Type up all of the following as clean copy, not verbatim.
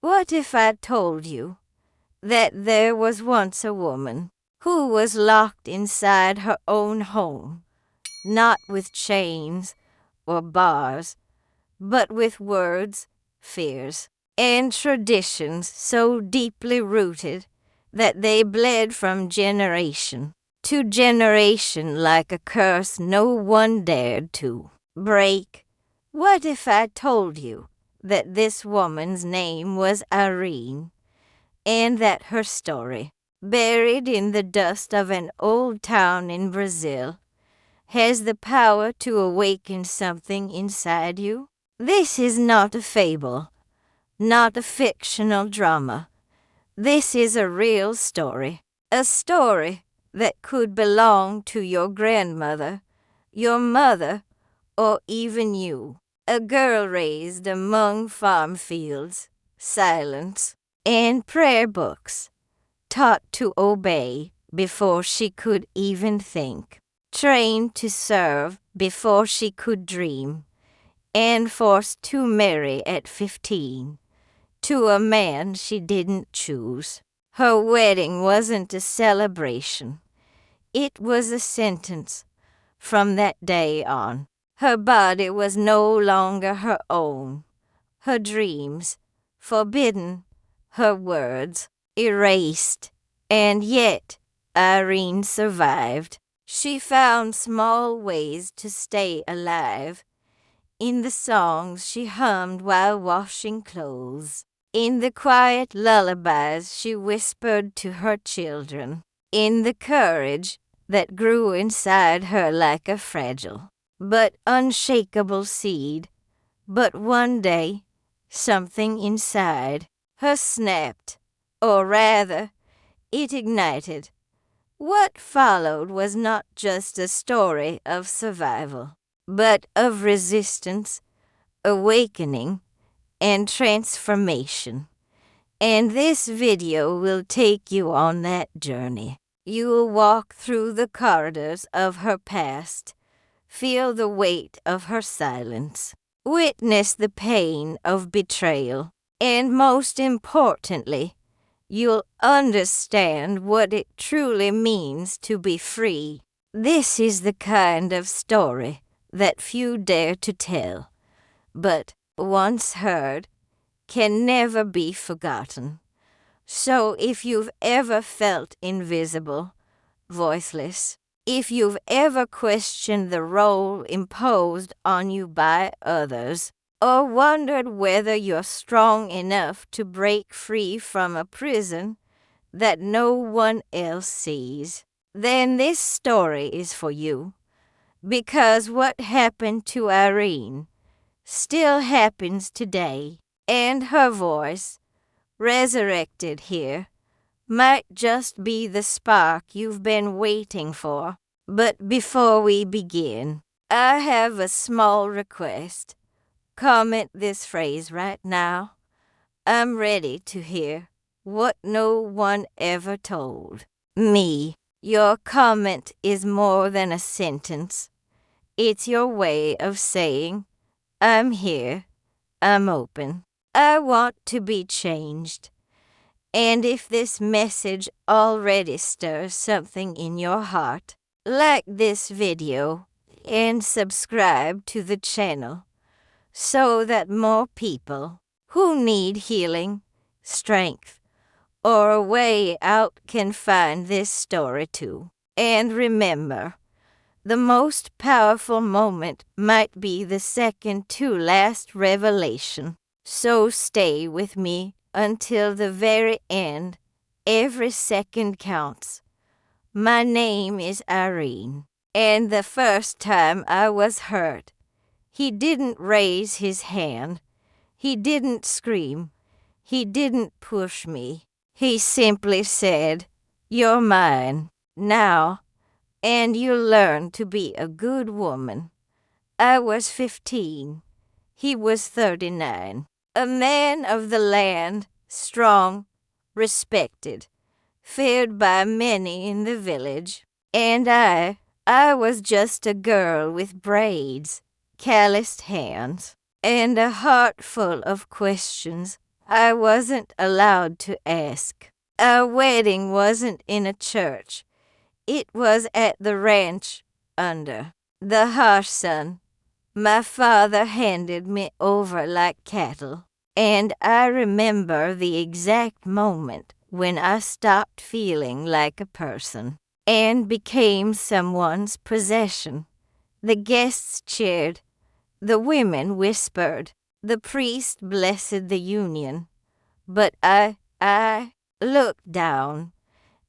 What if I told you that there was once a woman who was locked inside her own home, not with chains or bars, but with words, fears, and traditions so deeply rooted that they bled from generation to generation like a curse no one dared to break? What if I told you that this woman's name was Irene, and that her story, buried in the dust of an old town in Brazil, has the power to awaken something inside you? This is not a fable, not a fictional drama. This is a real story, a story that could belong to your grandmother, your mother, or even you. A girl raised among farm fields, silence, and prayer books, taught to obey before she could even think, trained to serve before she could dream, and forced to marry at 15 to a man she didn't choose. Her wedding wasn't a celebration. It was a sentence. From that day on, her body was no longer her own. Her dreams forbidden, her words erased. And yet, Irene survived. She found small ways to stay alive. In the songs she hummed while washing clothes, in the quiet lullabies she whispered to her children, in the courage that grew inside her like a fragile but unshakable seed. But one day, something inside her snapped, or rather, it ignited. What followed was not just a story of survival, but of resistance, awakening, and transformation. And this video will take you on that journey. You will walk through the corridors of her past, feel the weight of her silence, witness the pain of betrayal, and most importantly, you'll understand what it truly means to be free. This is the kind of story that few dare to tell, but once heard, can never be forgotten. So if you've ever felt invisible, voiceless, if you've ever questioned the role imposed on you by others, or wondered whether you're strong enough to break free from a prison that no one else sees, then this story is for you. Because what happened to Irene still happens today, and her voice, resurrected here, might just be the spark you've been waiting for. But before we begin, I have a small request. Comment this phrase right now. I'm ready to hear what no one ever told me. Your comment is more than a sentence. It's your way of saying, I'm here, I'm open, I want to be changed. And if this message already stirs something in your heart, like this video and subscribe to the channel so that more people who need healing, strength, or a way out can find this story too. And remember, the most powerful moment might be the second to last revelation. So stay with me until the very end. Every second counts. My name is Irene, and the first time I was hurt, he didn't raise his hand. He didn't scream. He didn't push me. He simply said, "You're mine now, and you'll learn to be a good woman." I was 15. He was 39. A man of the land, strong, respected, feared by many in the village. And I was just a girl with braids, calloused hands, and a heart full of questions I wasn't allowed to ask. Our wedding wasn't in a church. It was at the ranch under the harsh sun. My father handed me over like cattle, and I remember the exact moment when I stopped feeling like a person and became someone's possession. The guests cheered, the women whispered, the priest blessed the union, but I looked down,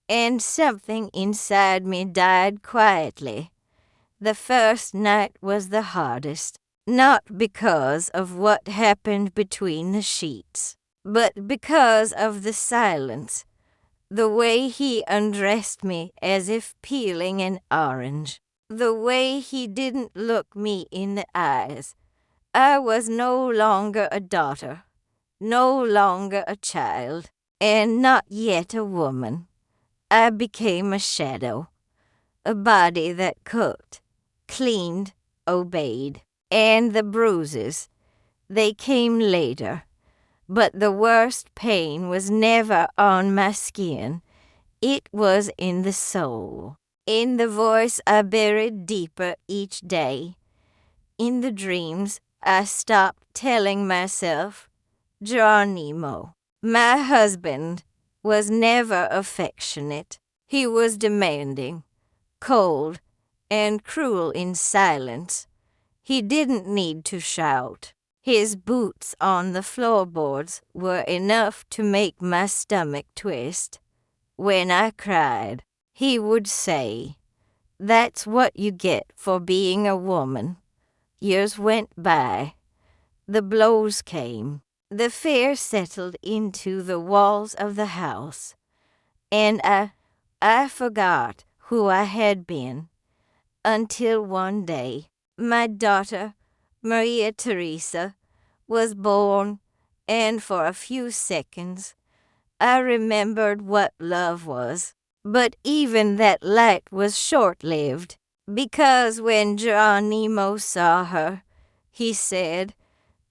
and something inside me died quietly. The first night was the hardest, not because of what happened between the sheets, but because of the silence, the way he undressed me as if peeling an orange, the way he didn't look me in the eyes. I was no longer a daughter, no longer a child, and not yet a woman. I became a shadow, a body that cooked, cleaned, obeyed. And the bruises, they came later. But the worst pain was never on my skin. It was in the soul, in the voice I buried deeper each day. In the dreams, I stopped telling myself, Geronimo. My husband was never affectionate. He was demanding, cold, and cruel in silence. He didn't need to shout. His boots on the floorboards were enough to make my stomach twist. When I cried, he would say, "That's what you get for being a woman." Years went by. The blows came. The fear settled into the walls of the house. And I forgot who I had been. Until one day, my daughter, Maria Teresa, was born, and for a few seconds, I remembered what love was. But even that light was short-lived, because when Geronimo saw her, he said,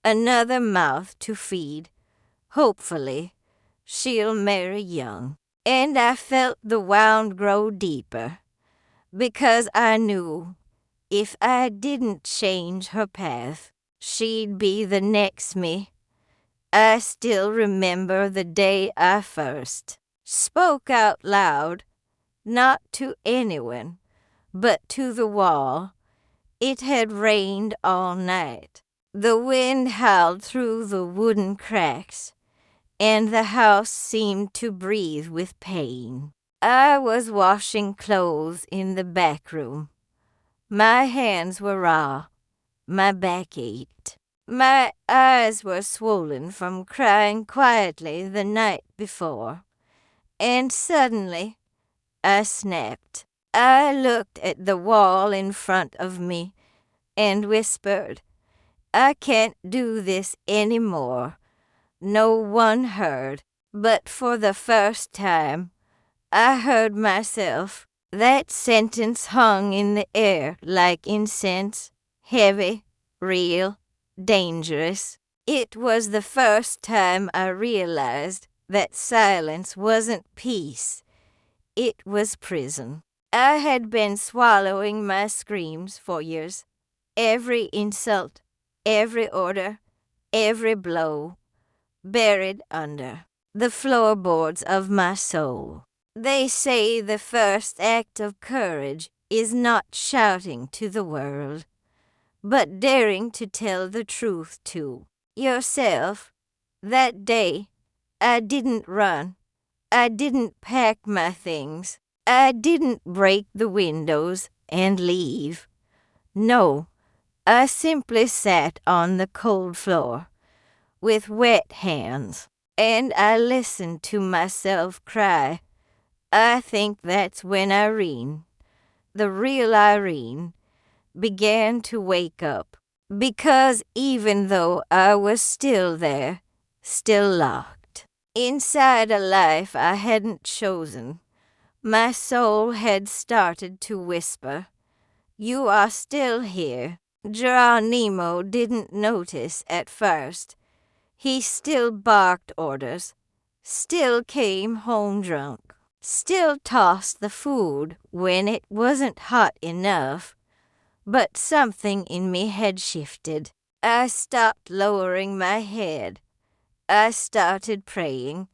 "Another mouth to feed. Hopefully, she'll marry young." And I felt the wound grow deeper, because I knew if I didn't change her path, she'd be the next me. I still remember the day I first spoke out loud, not to anyone, but to the wall. It had rained all night. The wind howled through the wooden cracks, and the house seemed to breathe with pain. I was washing clothes in the back room. My hands were raw. My back ached. My eyes were swollen from crying quietly the night before. And suddenly, I snapped. I looked at the wall in front of me and whispered, "I can't do this anymore." No one heard, but for the first time, I heard myself. That sentence hung in the air like incense, heavy, real, dangerous. It was the first time I realized that silence wasn't peace. It was prison. I had been swallowing my screams for years. Every insult, every order, every blow, buried under the floorboards of my soul. They say the first act of courage is not shouting to the world, but daring to tell the truth to yourself. That day, I didn't run. I didn't pack my things. I didn't break the windows and leave. No, I simply sat on the cold floor with wet hands, and I listened to myself cry. I think that's when Irene, the real Irene, began to wake up. Because even though I was still there, still locked inside a life I hadn't chosen, my soul had started to whisper, "You are still here." Geronimo didn't notice at first. He still barked orders, still came home drunk, still tossed the food when it wasn't hot enough, but something in me had shifted. I stopped lowering my head. I started praying,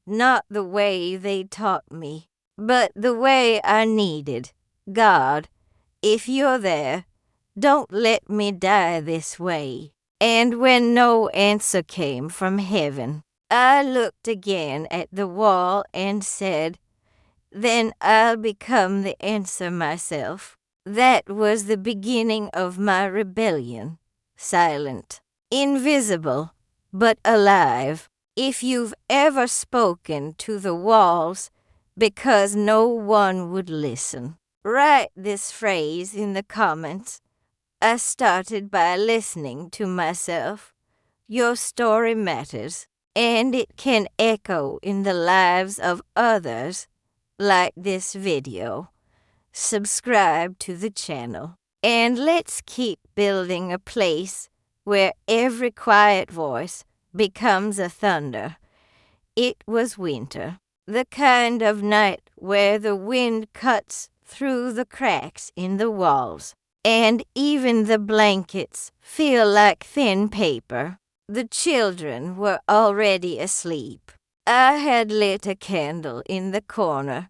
not the way they taught me, but the way I needed. God, if you're there, don't let me die this way. And when no answer came from heaven, I looked again at the wall and said, then I'll become the answer myself. That was the beginning of my rebellion. Silent, invisible, but alive. If you've ever spoken to the walls because no one would listen, write this phrase in the comments. I started by listening to myself. Your story matters, and it can echo in the lives of others. Like this video, subscribe to the channel, and let's keep building a place where every quiet voice becomes a thunder. It was winter, the kind of night where the wind cuts through the cracks in the walls, and even the blankets feel like thin paper. The children were already asleep. I had lit a candle in the corner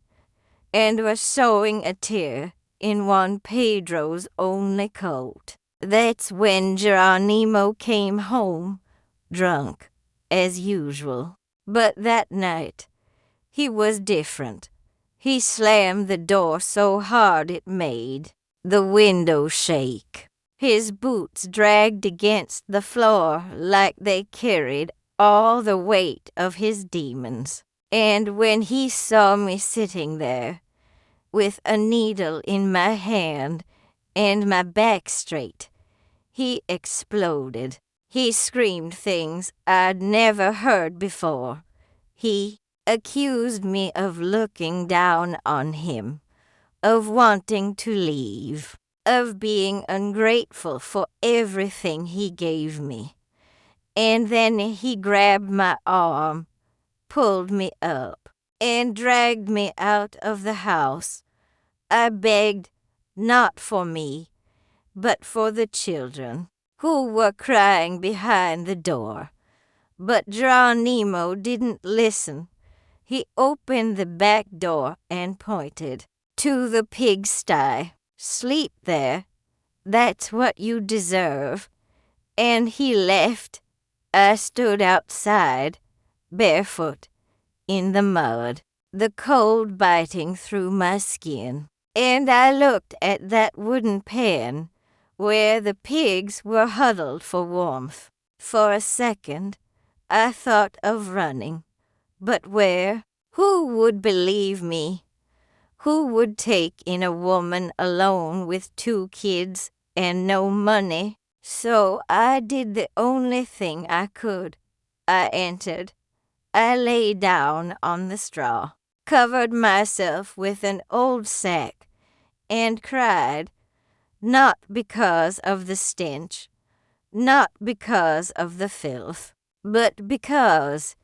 and was sewing a tear in Juan Pedro's only coat. That's when Geronimo came home, drunk, as usual. But that night, he was different. He slammed the door so hard it made the window shake. His boots dragged against the floor like they carried all the weight of his demons. And when he saw me sitting there, with a needle in my hand and my back straight, he exploded. He screamed things I'd never heard before. He accused me of looking down on him, of wanting to leave, of being ungrateful for everything he gave me. And then he grabbed my arm, pulled me up, and dragged me out of the house. I begged not for me, but for the children who were crying behind the door. But Geronimo didn't listen. He opened the back door and pointed to the pigsty. Sleep there. That's what you deserve. And he left. I stood outside, barefoot, in the mud, the cold biting through my skin. And I looked at that wooden pen where the pigs were huddled for warmth. For a second, I thought of running. But where? Who would believe me? Who would take in a woman alone with 2 kids and no money? So I did the only thing I could. I entered. I lay down on the straw, covered myself with an old sack, and cried, not because of the stench, not because of the filth, but because,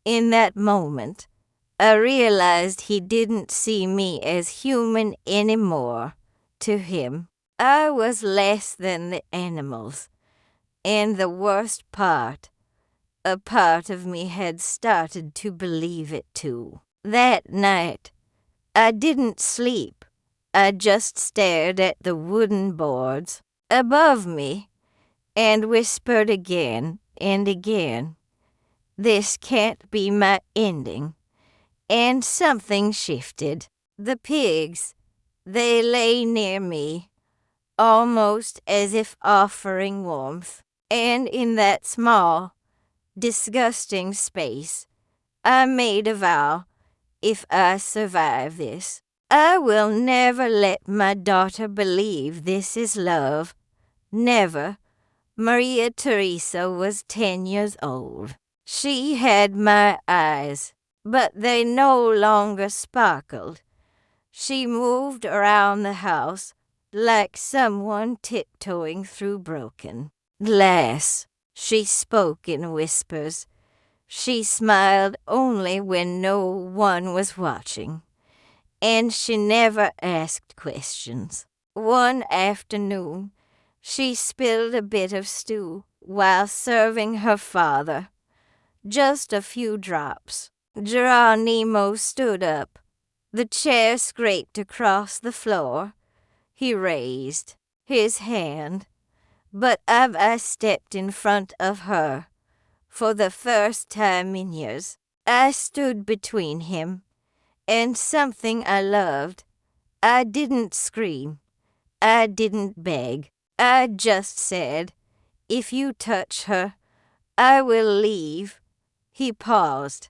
in that moment, I realized he didn't see me as human anymore. To him, I was less than the animals, and the worst part, a part of me had started to believe it too. That night, I didn't sleep. I just stared at the wooden boards above me and whispered again and again, this can't be my ending. And something shifted. The pigs, they lay near me, almost as if offering warmth. And in that small, disgusting space, I made a vow, if I survive this, I will never let my daughter believe this is love. Never. Maria Teresa was 10 years old. She had my eyes, but they no longer sparkled. She moved around the house like someone tiptoeing through broken glass. She spoke in whispers. She smiled only when no one was watching. And she never asked questions. One afternoon, she spilled a bit of stew while serving her father. Just a few drops. Geronimo stood up. The chair scraped across the floor. He raised his hand. But as I stepped in front of her, for the first time in years, I stood between him and something I loved. I didn't scream. I didn't beg. I just said, "If you touch her, I will leave." He paused,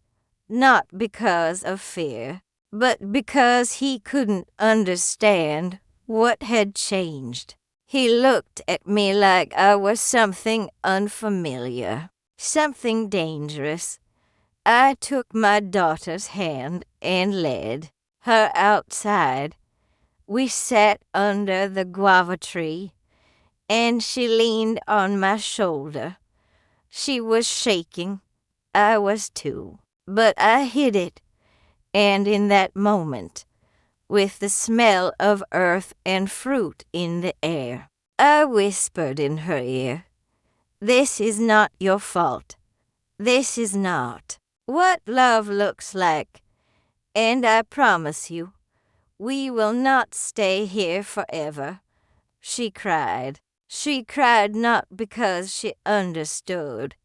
not because of fear, but because he couldn't understand what had changed. He looked at me like I was something unfamiliar, something dangerous. I took my daughter's hand and led her outside. We sat under the guava tree, and she leaned on my shoulder. She was shaking. I was too. But I hid it, and in that moment, with the smell of earth and fruit in the air, I whispered in her ear, "This is not your fault. This is not what love looks like, and I promise you, we will not stay here forever." She cried. She cried not because she understood,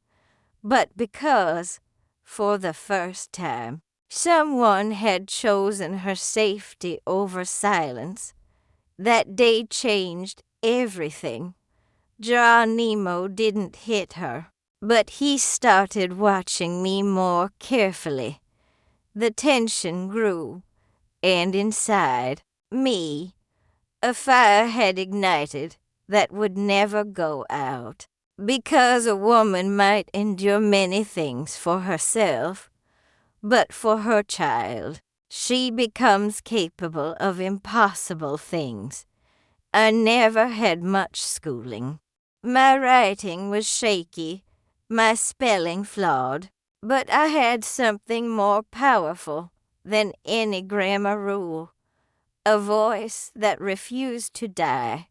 but because, for the first time, someone had chosen her safety over silence. That day changed everything. Geronimo didn't hit her, but he started watching me more carefully. The tension grew, and inside me, a fire had ignited that would never go out. Because a woman might endure many things for herself, but for her child, she becomes capable of impossible things. I never had much schooling. My writing was shaky, my spelling flawed, but I had something more powerful than any grammar rule, a voice that refused to die.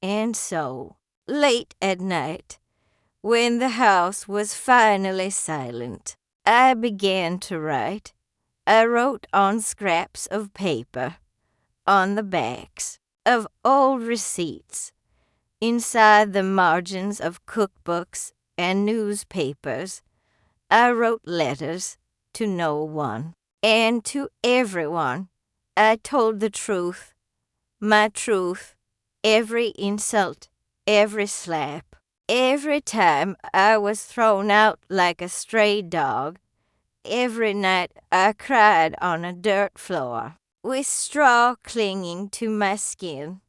And so, late at night, when the house was finally silent, I began to write. I wrote on scraps of paper, on the backs of old receipts, inside the margins of cookbooks and newspapers. I wrote letters to no one, and to everyone I told the truth, my truth, every insult, every slap. Every time I was thrown out like a stray dog, every night I cried on a dirt floor, with straw clinging to my skin.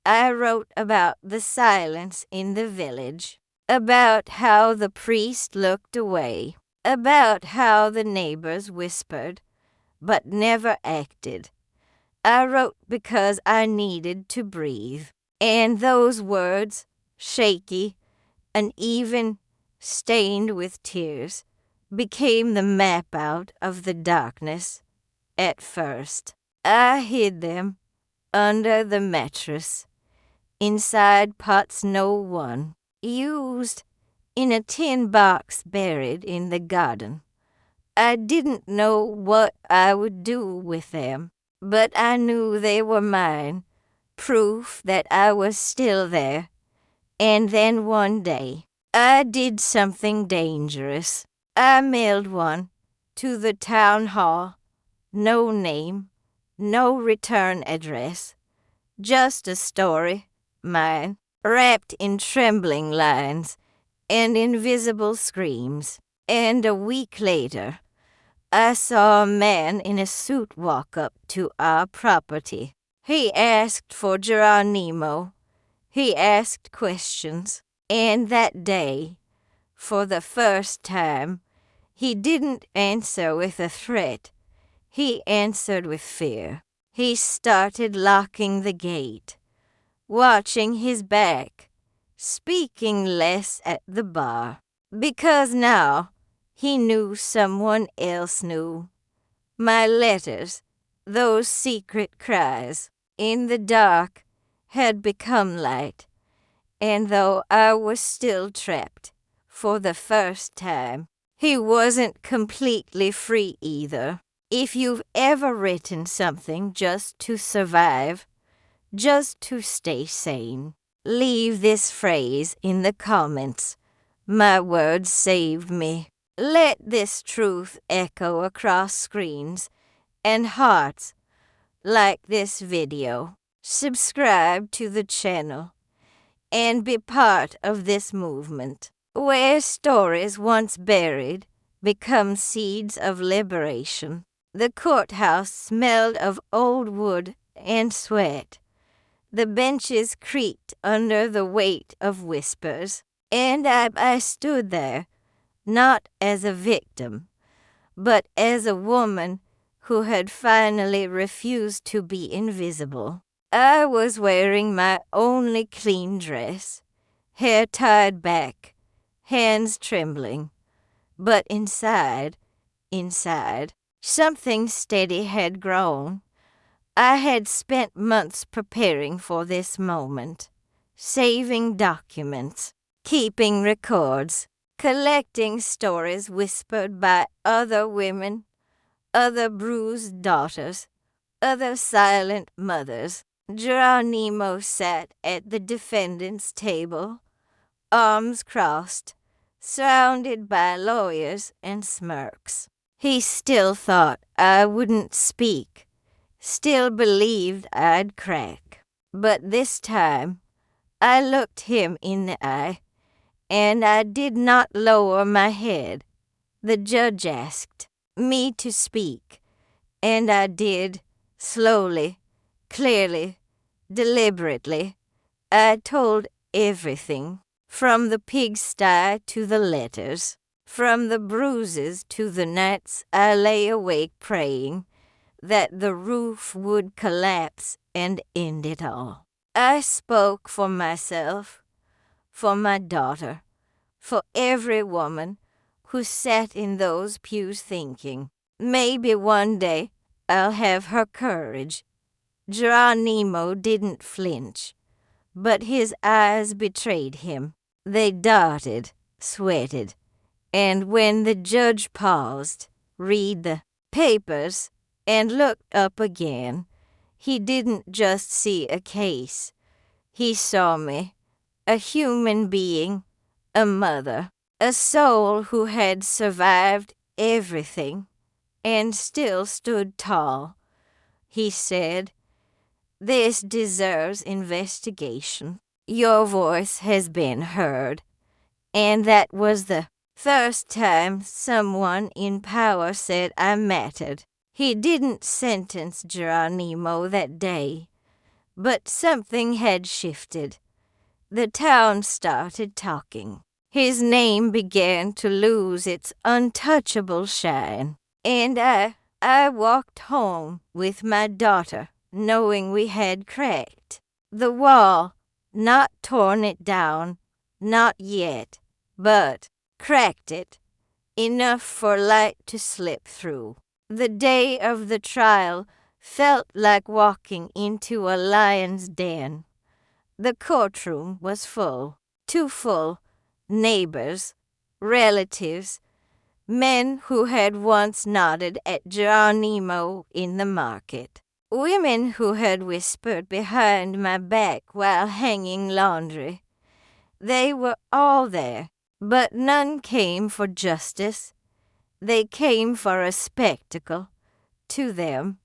I wrote about the silence in the village, about how the priest looked away, about how the neighbors whispered, but never acted. I wrote because I needed to breathe, and those words, shaky, uneven, stained with tears, became the map out of the darkness. At first, I hid them under the mattress, inside pots no one used, in a tin box buried in the garden. I didn't know what I would do with them, but I knew they were mine, proof that I was still there. And then one day, I did something dangerous. I mailed one to the town hall. No name, no return address. Just a story, mine, wrapped in trembling lines and invisible screams. And a week later, I saw a man in a suit walk up to our property. He asked for Geronimo. He asked questions, and that day, for the first time, he didn't answer with a threat. He answered with fear. He started locking the gate, watching his back, speaking less at the bar, because now he knew someone else knew. My letters, those secret cries, in the dark, had become light, and though I was still trapped, for the first time, he wasn't completely free either. If you've ever written something just to survive, just to stay sane, leave this phrase in the comments. My words saved me. Let this truth echo across screens and hearts like this video. Subscribe to the channel and be part of this movement, where stories once buried become seeds of liberation. The courthouse smelled of old wood and sweat. The benches creaked under the weight of whispers, and I stood there, not as a victim, but as a woman who had finally refused to be invisible. I was wearing my only clean dress, hair tied back, hands trembling, but inside, something steady had grown. I had spent months preparing for this moment, saving documents, keeping records, collecting stories whispered by other women, other bruised daughters, other silent mothers. Geronimo sat at the defendant's table, arms crossed, surrounded by lawyers and smirks. He still thought I wouldn't speak, still believed I'd crack. But this time, I looked him in the eye, and I did not lower my head. The judge asked me to speak, and I did, slowly, clearly, deliberately. I told everything, from the pigsty to the letters, from the bruises to the nights I lay awake praying that the roof would collapse and end it all. I spoke for myself, for my daughter, for every woman who sat in those pews thinking, maybe one day I'll have her courage. Geronimo didn't flinch, but his eyes betrayed him. They darted, sweated, and when the judge paused, read the papers, and looked up again, he didn't just see a case. He saw me, a human being, a mother, a soul who had survived everything and still stood tall. He said, "This deserves investigation. Your voice has been heard." And that was the first time someone in power said I mattered. He didn't sentence Geronimo that day, but something had shifted. The town started talking. His name began to lose its untouchable shine. And I walked home with my daughter, knowing we had cracked the wall, not torn it down, not yet, but cracked it, enough for light to slip through. The day of the trial felt like walking into a lion's den. The courtroom was full, too full. Neighbors, relatives, men who had once nodded at Geronimo in the market, women who had whispered behind my back while hanging laundry. They were all there, but none came for justice. They came for a spectacle. To them,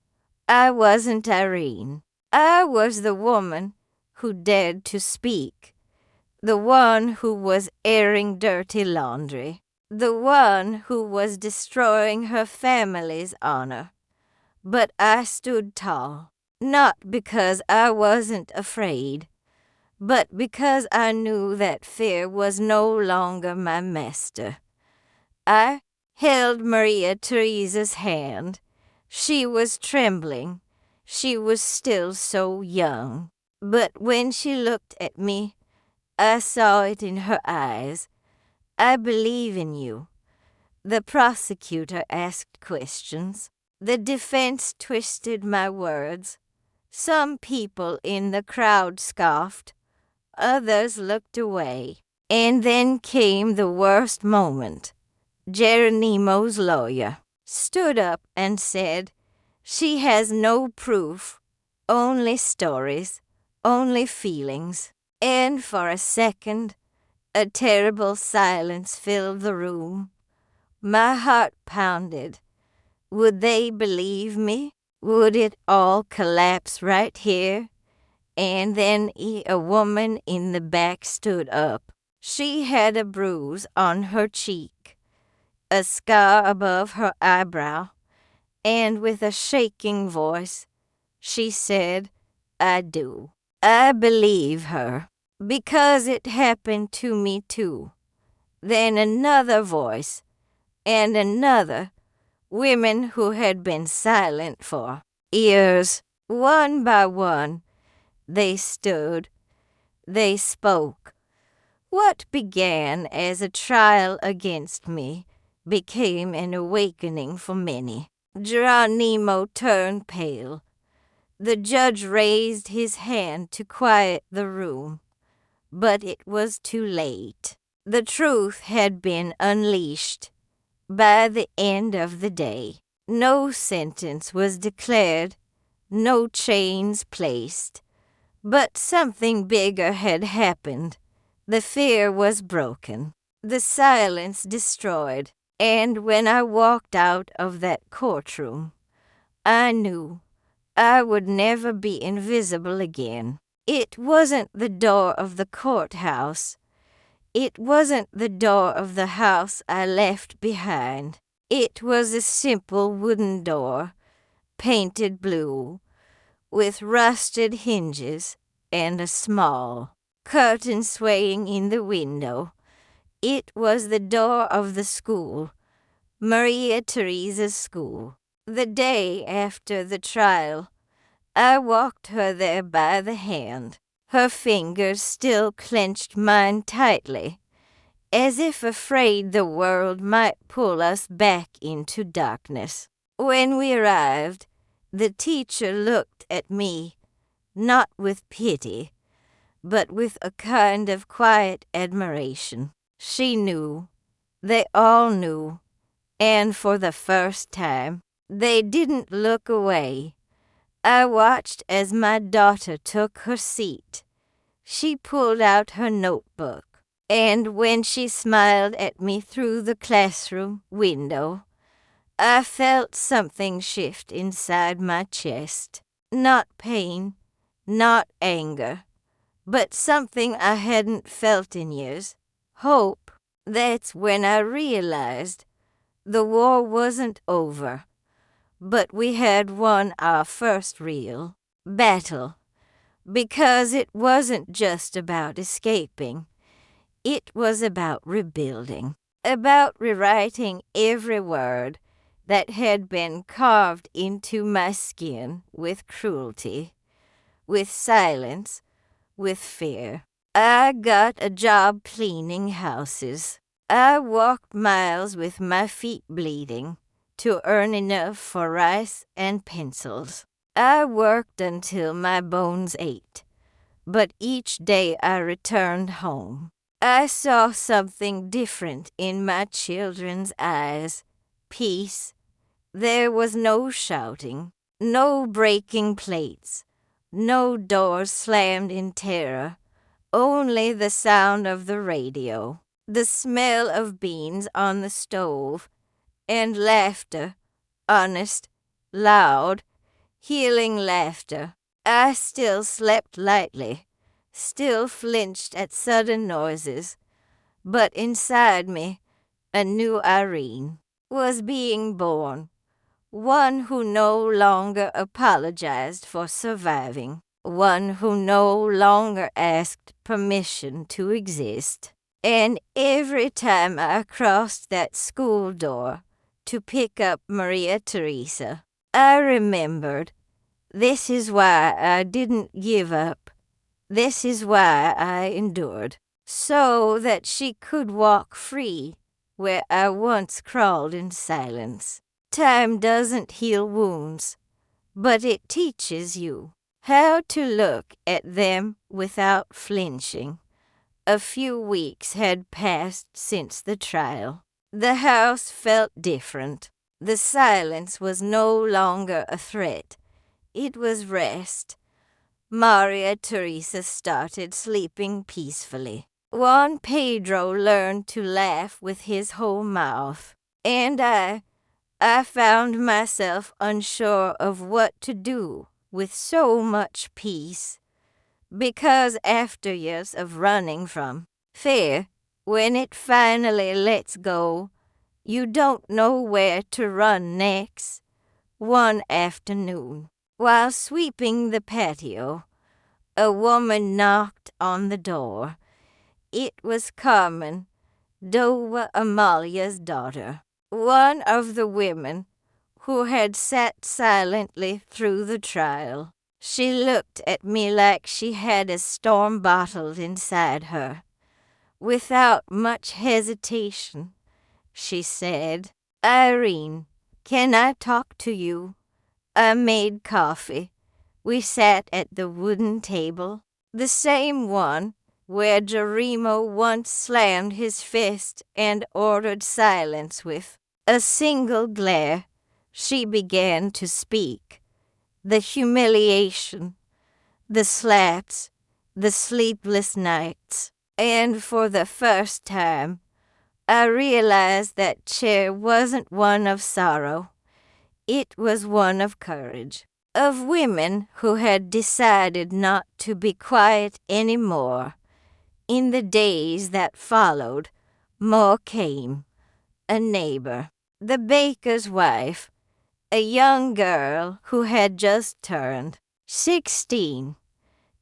I wasn't Irene. I was the woman who dared to speak, the one who was airing dirty laundry, the one who was destroying her family's honor. But I stood tall, not because I wasn't afraid, but because I knew that fear was no longer my master. I held Maria Theresa's hand. She was trembling. She was still so young. But when she looked at me, I saw it in her eyes. I believe in you. The prosecutor asked questions. The defense twisted my words. Some people in the crowd scoffed. Others looked away. And then came the worst moment. Geronimo's lawyer stood up and said, "She has no proof, only stories, only feelings." And for a second, a terrible silence filled the room. My heart pounded. Would they believe me? Would it all collapse right here? And then a woman in the back stood up. She had a bruise on her cheek, a scar above her eyebrow, and with a shaking voice, she said, "I do. I believe her, because it happened to me too." Then another voice, and another, women who had been silent for years. One by one, they stood, they spoke. What began as a trial against me became an awakening for many. Geronimo turned pale. The judge raised his hand to quiet the room, but it was too late. The truth had been unleashed. By the end of the day, no sentence was declared, no chains placed. But something bigger had happened. The fear was broken, the silence destroyed, and when I walked out of that courtroom, I knew I would never be invisible again. It wasn't the door of the courthouse. It wasn't the door of the house I left behind. It was a simple wooden door, painted blue, with rusted hinges and a small curtain swaying in the window. It was the door of the school, Maria Theresa's school. The day after the trial, I walked her there by the hand. Her fingers still clenched mine tightly, as if afraid the world might pull us back into darkness. When we arrived, the teacher looked at me, not with pity, but with a kind of quiet admiration. She knew. They all knew. And for the first time, they didn't look away. I watched as my daughter took her seat. She pulled out her notebook, and when she smiled at me through the classroom window, I felt something shift inside my chest. Not pain, not anger, but something I hadn't felt in years. Hope. That's when I realized the war wasn't over, but we had won our first real battle, because it wasn't just about escaping. It was about rebuilding, about rewriting every word that had been carved into my skin with cruelty, with silence, with fear. I got a job cleaning houses. I walked miles with my feet bleeding to earn enough for rice and pencils. I worked until my bones ached, but each day I returned home, I saw something different in my children's eyes. Peace. There was no shouting, no breaking plates, no doors slammed in terror, only the sound of the radio, the smell of beans on the stove, and laughter, honest, loud, healing laughter. I still slept lightly, still flinched at sudden noises, but inside me, a new Irene was being born, one who no longer apologized for surviving, one who no longer asked permission to exist. And every time I crossed that school door to pick up Maria Theresa, I remembered, this is why I didn't give up. This is why I endured. so that she could walk free where I once crawled in silence. Time doesn't heal wounds, but it teaches you how to look at them without flinching. A few weeks had passed since the trial. The house felt different. The silence was no longer a threat. It was rest. Maria Teresa started sleeping peacefully. Juan Pedro learned to laugh with his whole mouth. And I found myself unsure of what to do with so much peace. Because after years of running from fear, when it finally lets go, you don't know where to run next. One afternoon, while sweeping the patio, a woman knocked on the door. It was Carmen, Dova Amalia's daughter, one of the women who had sat silently through the trial. She looked at me like she had a storm bottled inside her. Without much hesitation, she said, "Irene, can I talk to you?" I made coffee. We sat at the wooden table, the same one where Jerimo once slammed his fist and ordered silence with a single glare. She began to speak. The humiliation, the slaps, the sleepless nights, and for the first time, I realized that chair wasn't one of sorrow. It was one of courage, of women who had decided not to be quiet anymore. In the days that followed, more came. A neighbor, the baker's wife, a young girl who had just turned 16.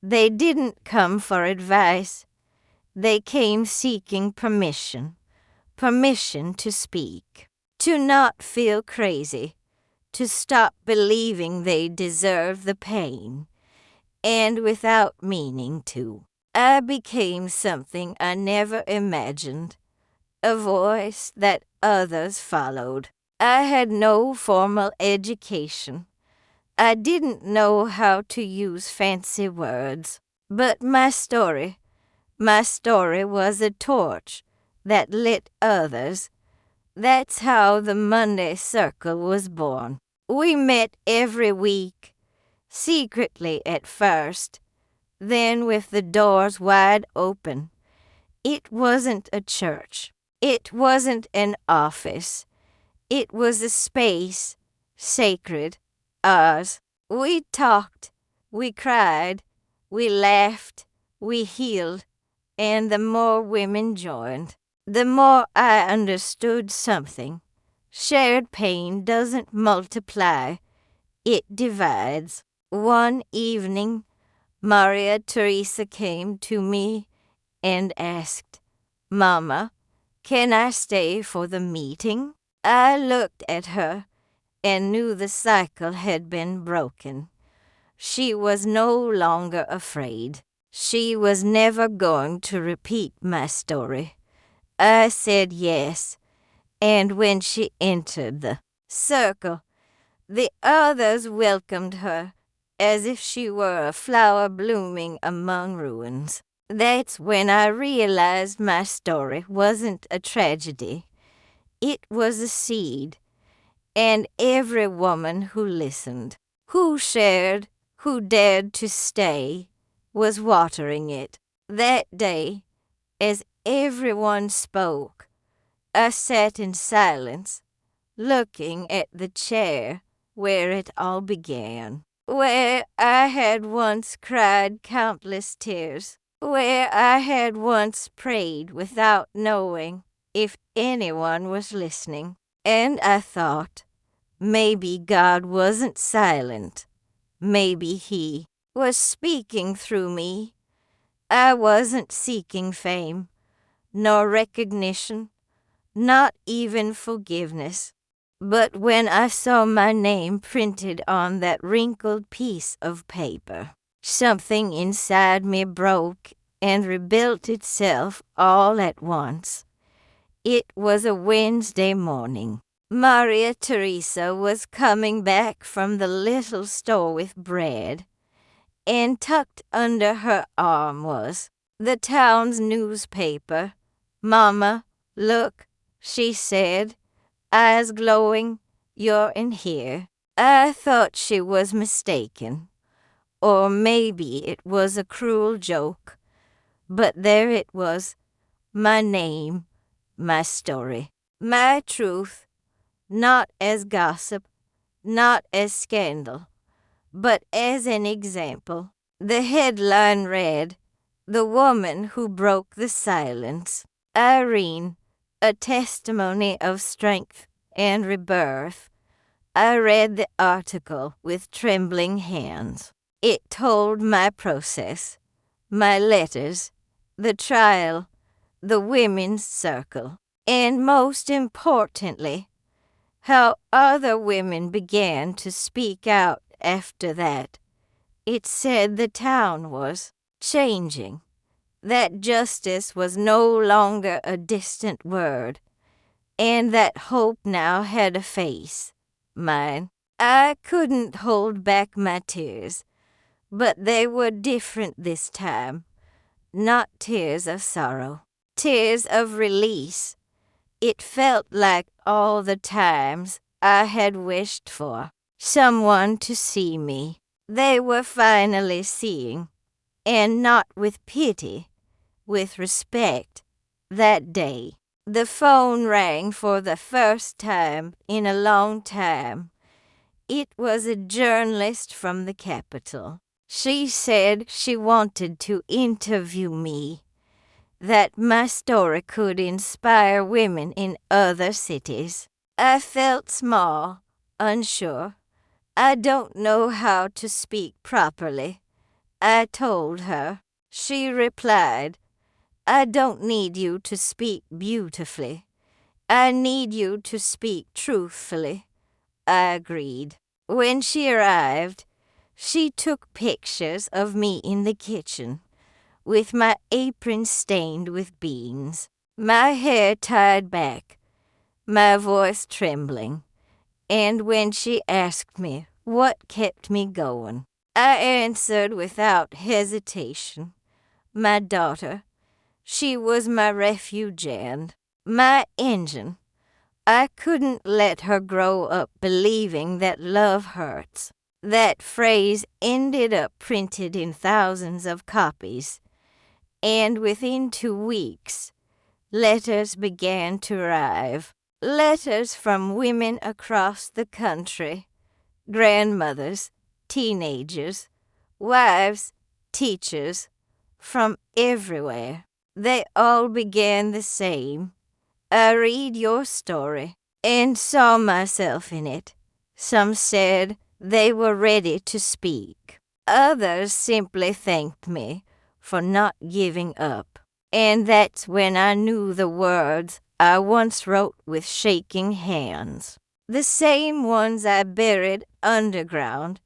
They didn't come for advice. They came seeking permission to speak, to not feel crazy, to stop believing they deserve the pain, and without meaning to. I became something I never imagined, a voice that others followed. I had no formal education. I didn't know how to use fancy words, but my story was a torch that lit others. That's how the Monday Circle was born. We met every week, secretly at first, then with the doors wide open. It wasn't a church. It wasn't an office. It was a space, sacred, ours. We talked, we cried, we laughed, we healed, and the more women joined, the more I understood something. Shared pain doesn't multiply, it divides. One evening, Maria Teresa came to me and asked, "Mama, can I stay for the meeting?" I looked at her and knew the cycle had been broken. She was no longer afraid. She was never going to repeat my story. I said yes, and when she entered the circle, the others welcomed her as if she were a flower blooming among ruins. That's when I realized my story wasn't a tragedy. It was a seed, and every woman who listened, who shared, who dared to stay, was watering it. That day, as everyone spoke, I sat in silence, looking at the chair where it all began, where I had once cried countless tears, where I had once prayed without knowing if anyone was listening. And I thought, maybe God wasn't silent. Maybe He was speaking through me. I wasn't seeking fame, nor recognition, not even forgiveness. But when I saw my name printed on that wrinkled piece of paper, something inside me broke and rebuilt itself all at once. It was a Wednesday morning. Maria Teresa was coming back from the little store with bread, and tucked under her arm was the town's newspaper. "Mama, look," she said, eyes glowing, "you're in here." I thought she was mistaken, or maybe it was a cruel joke, but there it was, my name, my story, my truth, not as gossip, not as scandal, but as an example. The headline read, "The Woman Who Broke the Silence. Irene, a Testimony of Strength and Rebirth." I read the article with trembling hands. It told my process, my letters, the trial, the women's circle, and most importantly, how other women began to speak out after that. It said the town was changing, that justice was no longer a distant word, and that hope now had a face, mine. I couldn't hold back my tears, but they were different this time. Not tears of sorrow, tears of release. It felt like all the times I had wished for someone to see me. They were finally seeing, and not with pity, with respect, that day. The phone rang for the first time in a long time. It was a journalist from the capital. She said she wanted to interview me, that my story could inspire women in other cities. I felt small, unsure. I don't know how to speak properly, I told her. She replied, "I don't need you to speak beautifully. I need you to speak truthfully." I agreed. When she arrived, she took pictures of me in the kitchen, with my apron stained with beans, my hair tied back, my voice trembling. And when she asked me what kept me going, I answered without hesitation, my daughter. She was my refuge and my engine. I couldn't let her grow up believing that love hurts. That phrase ended up printed in thousands of copies, and within 2 weeks, letters began to arrive. Letters from women across the country, grandmothers, teenagers, wives, teachers, from everywhere. They all began the same. "I read your story and saw myself in it." Some said they were ready to speak. Others simply thanked me for not giving up. And that's when I knew the words I once wrote with shaking hands. The same ones I buried underground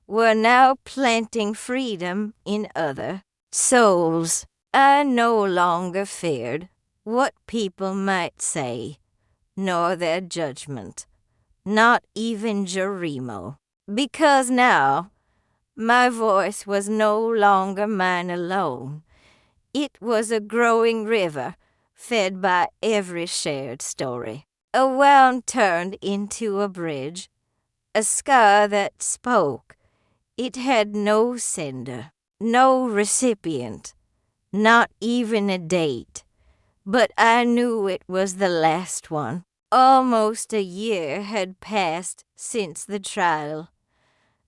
were now planting freedom in other souls. I no longer feared what people might say, nor their judgment, not even Jerimo, because now my voice was no longer mine alone. It was a growing river fed by every shared story. A wound turned into a bridge, a scar that spoke. It had no sender, no recipient, not even a date. But I knew it was the last one. Almost a year had passed since the trial.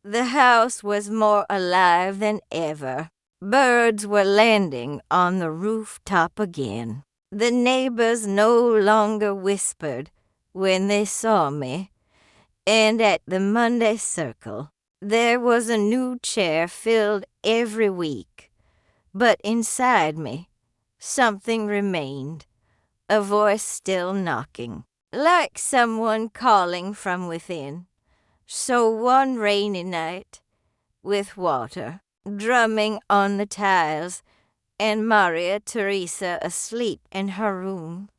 The house was more alive than ever. Birds were landing on the rooftop again. The neighbors no longer whispered when they saw me. And at the Monday Circle, there was a new chair filled every week. But inside me, something remained, a voice still knocking, like someone calling from within. So one rainy night, with water drumming on the tiles and Maria Theresa asleep in her room,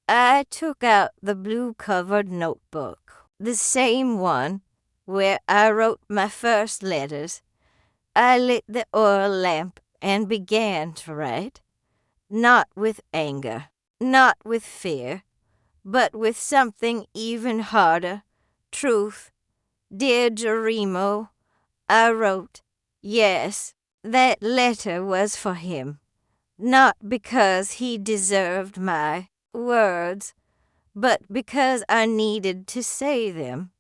I took out the blue-covered notebook, the same one where I wrote my first letters. I lit the oil lamp and began to write, not with anger, not with fear, but with something even harder, truth. Dear Jeremo, I wrote, yes, that letter was for him, not because he deserved my words, but because I needed to say them.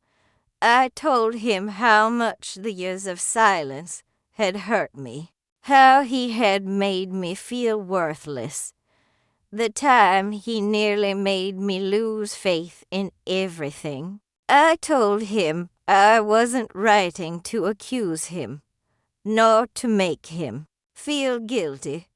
I told him how much the years of silence had hurt me, how he had made me feel worthless, the time he nearly made me lose faith in everything. I told him I wasn't writing to accuse him, nor to make him feel guilty.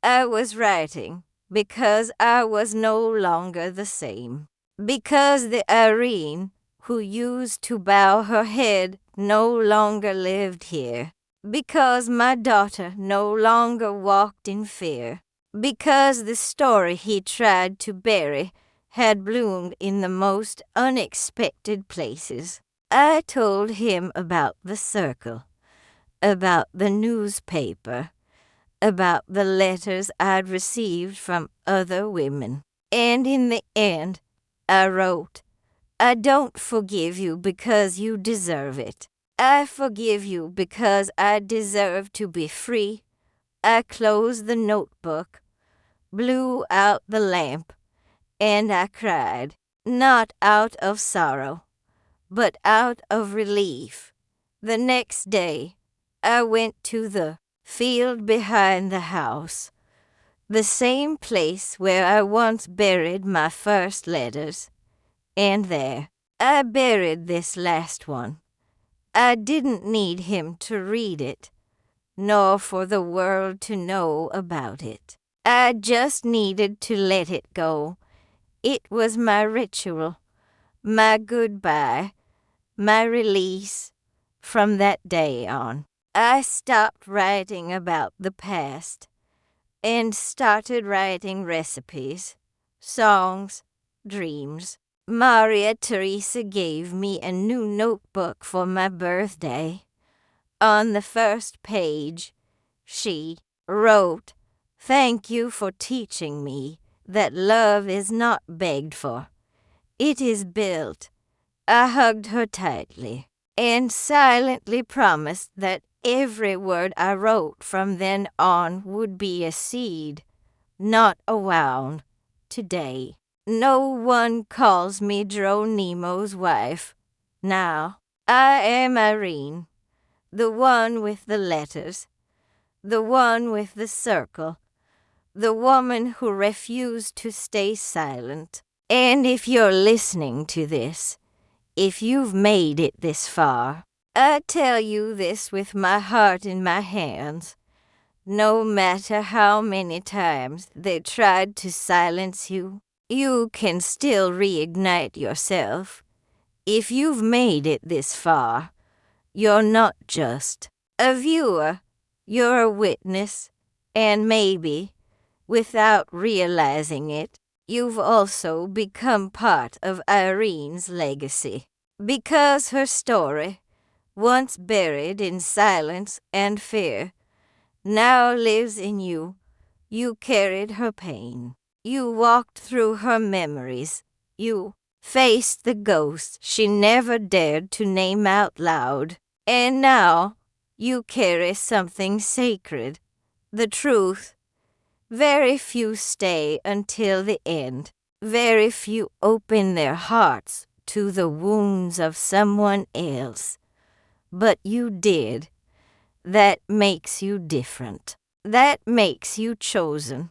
I was writing because I was no longer the same, because the Irene who used to bow her head no longer lived here, because my daughter no longer walked in fear, because the story he tried to bury had bloomed in the most unexpected places. I told him about the circle, about the newspaper, about the letters I'd received from other women. And in the end, I wrote, I don't forgive you because you deserve it. I forgive you because I deserve to be free. I closed the notebook, blew out the lamp, and I cried, not out of sorrow, but out of relief. The next day, I went to the field behind the house, the same place where I once buried my first letters, and there I buried this last one. I didn't need him to read it, nor for the world to know about it. I just needed to let it go. It was my ritual, my goodbye, my release. From that day on, I stopped writing about the past and started writing recipes, songs, dreams. Maria Theresa gave me a new notebook for my birthday. On the first page, she wrote, "Thank you for teaching me that love is not begged for. It is built." I hugged her tightly and silently promised that every word I wrote from then on would be a seed, not a wound. Today, no one calls me Jeronemo's wife. Now, I am Irene, the one with the letters, the one with the circle, the woman who refused to stay silent. And if you're listening to this, if you've made it this far, I tell you this with my heart in my hands. No matter how many times they tried to silence you, you can still reignite yourself. If you've made it this far, you're not just a viewer, you're a witness, and maybe, without realizing it, you've also become part of Irene's legacy. Because her story, once buried in silence and fear, now lives in you. You carried her pain. You walked through her memories. You faced the ghosts she never dared to name out loud. And now you carry something sacred, the truth. Very few stay until the end. Very few open their hearts to the wounds of someone else. But you did. That makes you different. That makes you chosen.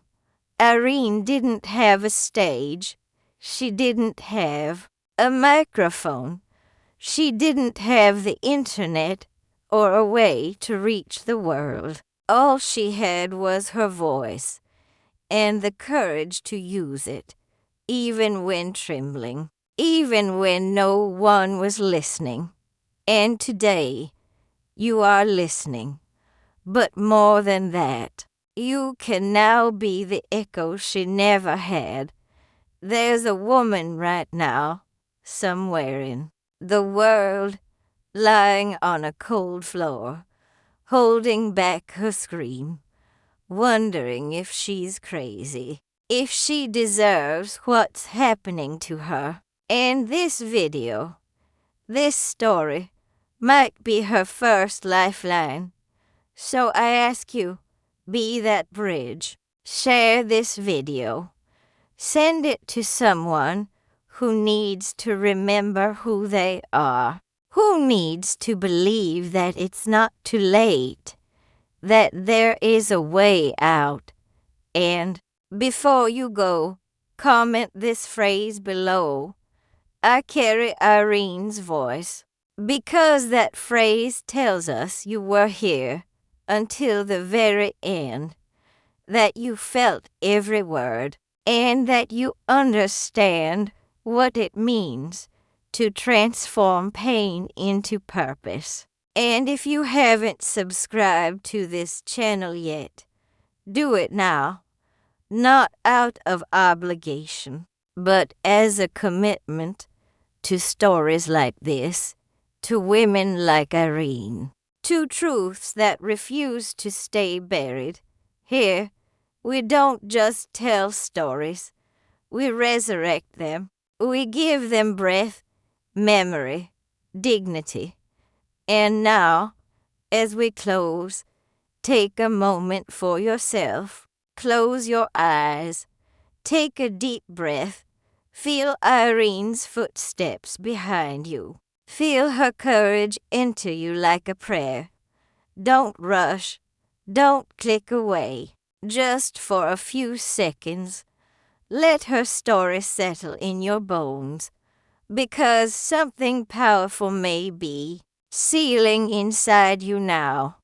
Irene didn't have a stage. She didn't have a microphone. She didn't have the internet or a way to reach the world. All she had was her voice and the courage to use it, even when trembling, even when no one was listening. And today, you are listening. But more than that, You can now be the echo she never had. There's a woman right now, somewhere in the world, lying on a cold floor, holding back her scream, wondering if she's crazy, if she deserves what's happening to her. And this video, this story, might be her first lifeline. So I ask you, be that bridge. Share this video. Send it to someone who needs to remember who they are, who needs to believe that it's not too late, that there is a way out. And before you go, comment this phrase below. I carry Irene's voice, because that phrase tells us you were here until the very end, that you felt every word, and that you understand what it means to transform pain into purpose. And if you haven't subscribed to this channel yet, do it now, not out of obligation, but as a commitment to stories like this, to women like Irene, to truths that refuse to stay buried. Here, we don't just tell stories, we resurrect them. We give them breath, memory, dignity. And now, as we close, take a moment for yourself. Close your eyes. Take a deep breath. Feel Irene's footsteps behind you. Feel her courage enter you like a prayer. Don't rush. Don't click away. Just for a few seconds, let her story settle in your bones, because something powerful may be sealing inside you now.